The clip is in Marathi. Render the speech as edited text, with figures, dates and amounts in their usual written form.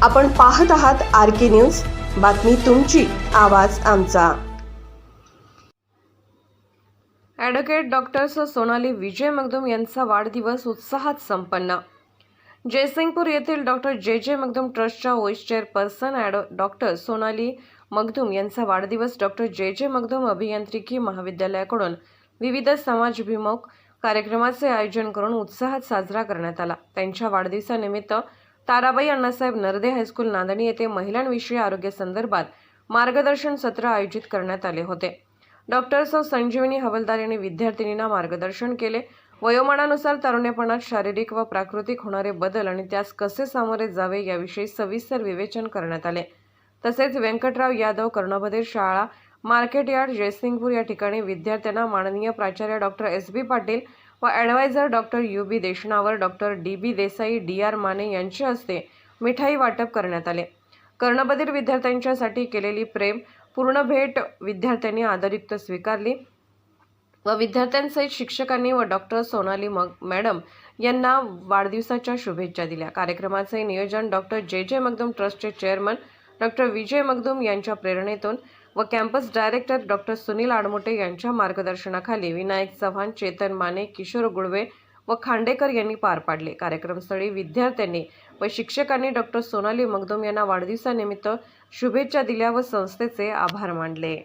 आपण पाहत आहात RK न्यूज, बातमी तुमची, आवाज आमचा। ॲडव्होकेट डॉक्टर सोनाली विजय मगदूम यांचा वाढदिवस उत्साहात संपन्न। जयसिंगपूर येथील डॉक्टर जे मगदूम ट्रस्टच्या vice chairperson doctor Sonali Magdum यांचा वाढदिवस डॉक्टर जे मगदूम अभियांत्रिकी महाविद्यालयाकडून विविध समाजभिमुख कार्यक्रमाचे आयोजन करून उत्साहात साजरा करण्यात आला। त्यांच्या वाढदिवसानिमित्त ताराबाई अण्णासाहेब नरदे हायस्कूल नांदणी येथे महिलांविषयी आरोग्य संदर्भात मार्गदर्शन सत्र आयोजित करण्यात आले होते। डॉक्टर संजीवनी हवलदार यांनी विद्यार्थिनींना मार्गदर्शन केले। वयोमानानुसार तारुण्यपणात शारीरिक व प्राकृतिक होणारे बदल आणि त्यास कसे सामोरे जावे याविषयी सविस्तर विवेचन करण्यात आले। तसेच व्यंकटराव यादव कर्णबधीर शाळा मार्केट यार्ड जयसिंगपूर या ठिकाणी विद्यार्थ्यांना माननीय प्राचार्य डॉक्टर SB पाटील व adviser doctor UB Deshnawar, doctor DB Desai, DR Mane यांच्या हस्ते मिठाई वाटप करण्यात आले। कर्णबधीर विद्यार्थ्यांच्यासाठी केलेली प्रेम पूर्ण भेट विद्यार्थ्यांनी आदरयुक्त स्वीकारली व विद्यार्थ्यांसहित शिक्षकांनी व डॉक्टर सोनाली मॅडम यांना वाढदिवसाच्या शुभेच्छा दिल्या। कार्यक्रमाचे नियोजन डॉक्टर जे मगदूम ट्रस्टचे चेअरमन डॉक्टर विजय मगदूम यांच्या प्रेरणेतून व कॅम्पस डायरेक्टर डॉक्टर सुनील आडमोटे यांच्या मार्गदर्शनाखाली विनायक चव्हाण, चेतन माने, किशोर गुळवे व खांडेकर यांनी पार पाडले। कार्यक्रमस्थळी विद्यार्थ्यांनी व शिक्षकांनी डॉक्टर सोनाली मगदूम यांना वाढदिवसानिमित्त शुभेच्छा दिल्या व संस्थेचे आभार मानले।